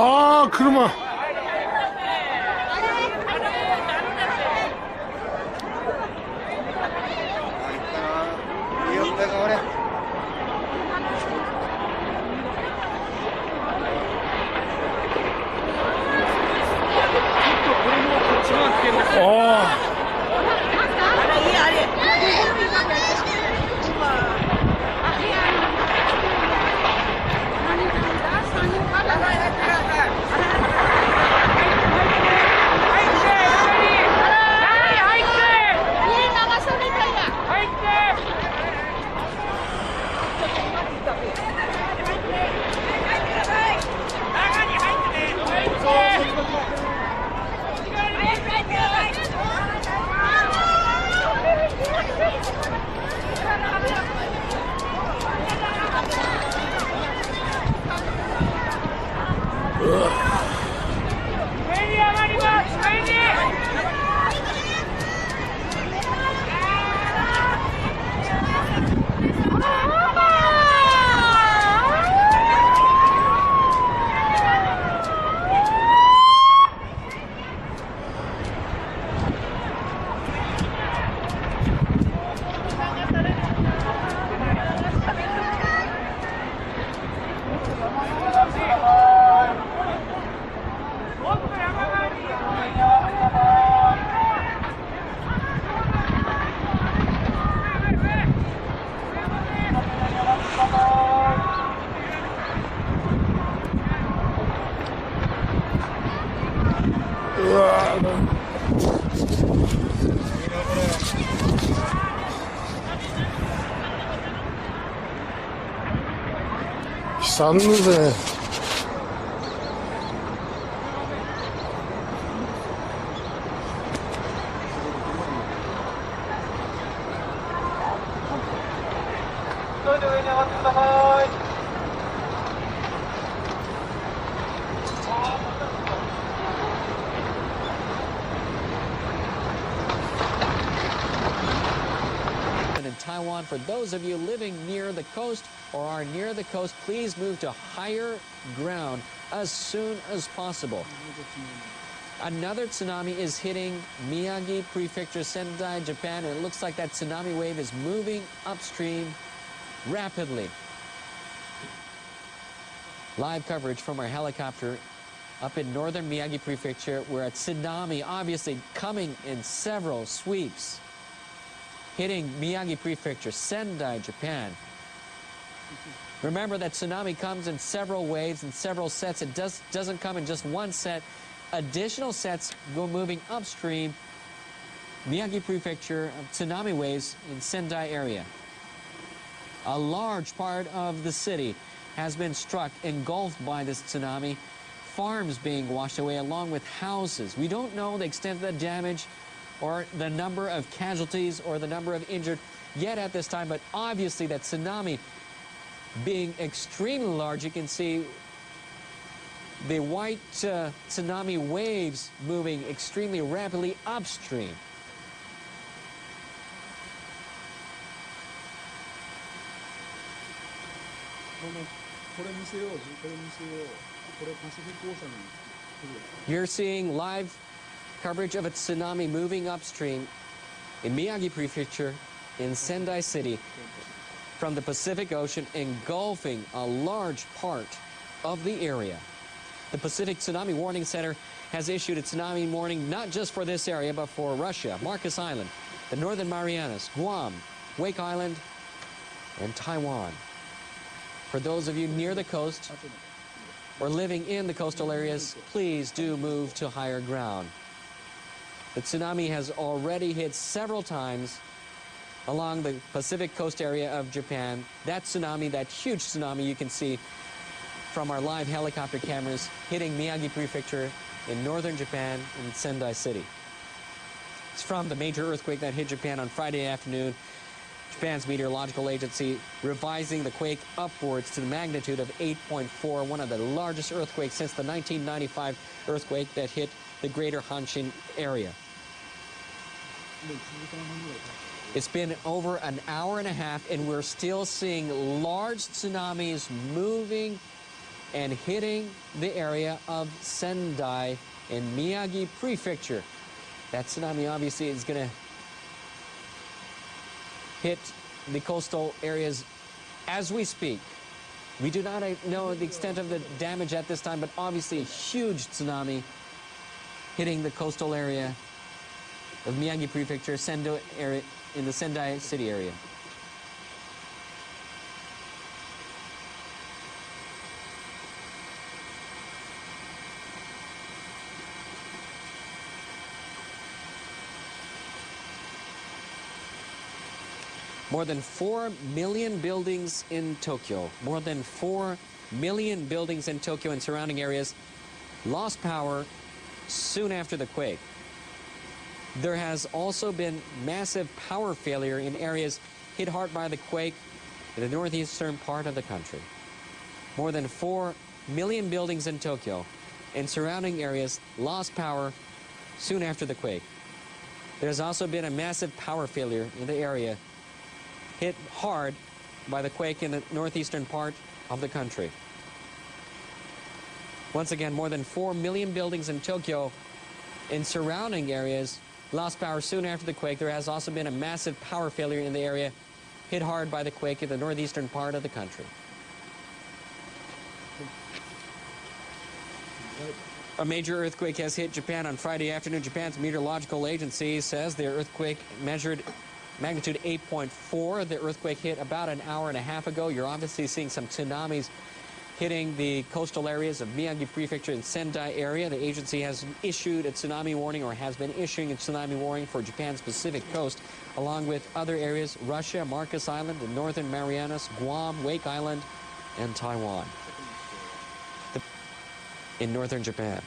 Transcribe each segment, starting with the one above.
ああ、車。悲惨ですね。急いで上に上がってください。In Taiwan, for those of you living near the coast or are near the coast, please move to higher ground as soon as possible. Another tsunami is hitting Miyagi Prefecture, Sendai, Japan, and it looks like that tsunami wave is moving upstream rapidly. Live coverage from our helicopter up in northern Miyagi Prefecture, where a tsunami obviously coming in several sweeps, hitting Miyagi Prefecture, Sendai, Japan. Remember that tsunami comes in several waves and several sets. It doesn't come in just one set. Additional sets go moving upstream. Miyagi Prefecture, tsunami waves in Sendai area. A large part of the city has been struck, engulfed by this tsunami. Farms being washed away along with houses. We don't know the extent of the damage or the number of casualties or the number of injured yet at this time, but obviously that tsunami being extremely large. You can see the white tsunami waves moving extremely rapidly upstream. You're seeing live coverage of a tsunami moving upstream in Miyagi Prefecture in Sendai City from the Pacific Ocean, engulfing a large part of the area. The Pacific Tsunami Warning Center has issued a tsunami warning not just for this area, but for Russia, Marcus Island, the Northern Marianas, Guam, Wake Island, and Taiwan. For those of you near the coast or living in the coastal areas, please do move to higher ground. The tsunami has already hit several times along the Pacific coast area of Japan. That tsunami, that huge tsunami you can see from our live helicopter cameras hitting Miyagi Prefecture in northern Japan in Sendai City. It's from the major earthquake that hit Japan on Friday afternoon. Japan's meteorological agency revising the quake upwards to the magnitude of 8.4, one of the largest earthquakes since the 1995 earthquake that hit the greater Hanshin area. It's been over an hour and a half, and we're still seeing large tsunamis moving and hitting the area of Sendai in Miyagi Prefecture. That tsunami obviously is going to hit the coastal areas as we speak. We do not know the extent of the damage at this time, but obviously a huge tsunami hitting the coastal area of Miyagi Prefecture, Sendo area, in the Sendai city area. More than 4 million buildings in Tokyo, more than 4 million buildings in Tokyo and surrounding areas lost power soon after the quake. There has also been massive power failure in areas hit hard by the quake in the northeastern part of the country. More than 4 million buildings in Tokyo and surrounding areas lost power soon after the quake. There's also been a massive power failure in the area hit hard by the quake in the northeastern part of the country. Once again, more than 4 million buildings in Tokyo and surrounding areas lost power soon after the quake. There has also been a massive power failure in the area hit hard by the quake in the northeastern part of the country. A major earthquake has hit Japan on Friday afternoon. Japan's meteorological agency says the earthquake measured magnitude 8.4. The earthquake hit about an hour and a half ago. You're obviously seeing some tsunamis hitting the coastal areas of Miyagi Prefecture and Sendai area. The agency has issued a tsunami warning, or has been issuing a tsunami warning for Japan's Pacific coast, along with other areas: Russia, Marcus Island, the Northern Marianas, Guam, Wake Island, and Taiwan. In northern Japan.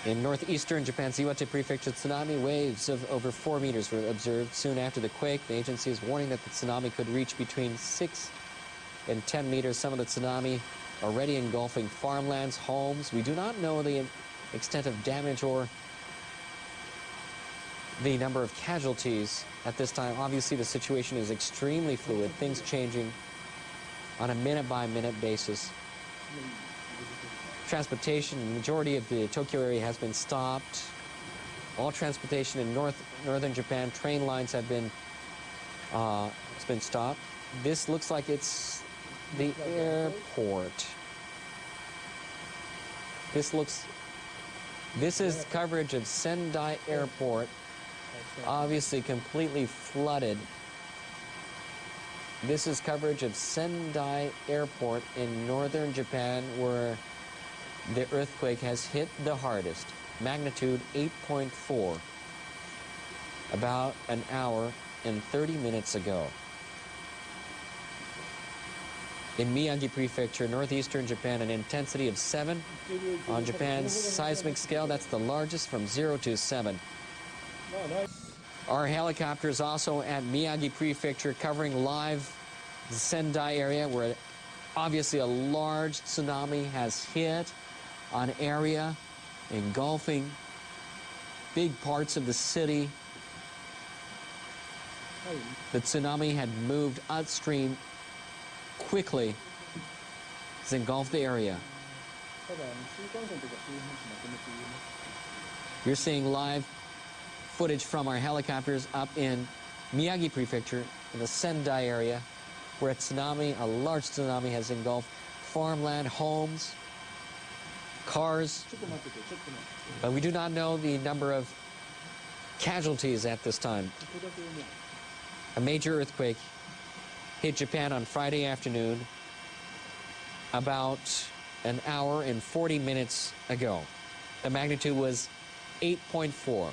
In northeastern Japan's Iwate Prefecture, tsunami waves of over 4 meters were observed soon after the quake. The agency is warning that the tsunami could reach between 6 and 10 meters. Some of the tsunami already engulfing farmlands, homes. We do not know the extent of damage or the number of casualties at this time. Obviously, the situation is extremely fluid, things changing on a minute-by-minute basis. Transportation, the majority of the Tokyo area has been stopped. All transportation in northern Japan, train lines have been stopped. This looks like it's the airport. This is coverage of Sendai Airport, obviously completely flooded. This is coverage of Sendai Airport in northern Japan, where the earthquake has hit the hardest, magnitude 8.4, about an hour and 30 minutes ago. In Miyagi Prefecture, northeastern Japan, an intensity of 7 on Japan's seismic scale. That's the largest, from 0 to 7. Our helicopters also at Miyagi Prefecture, covering live the Sendai area, where obviously a large tsunami has hit an area engulfing big parts of the city. The tsunami had moved upstream quickly. It's engulfed the area. You're seeing live footage from our helicopters up in Miyagi Prefecture, in the Sendai area, where a large tsunami has engulfed farmland, homes, cars, but we do not know the number of casualties at this time. A major earthquake hit Japan on Friday afternoon about an hour and 40 minutes ago. The magnitude was 8.4.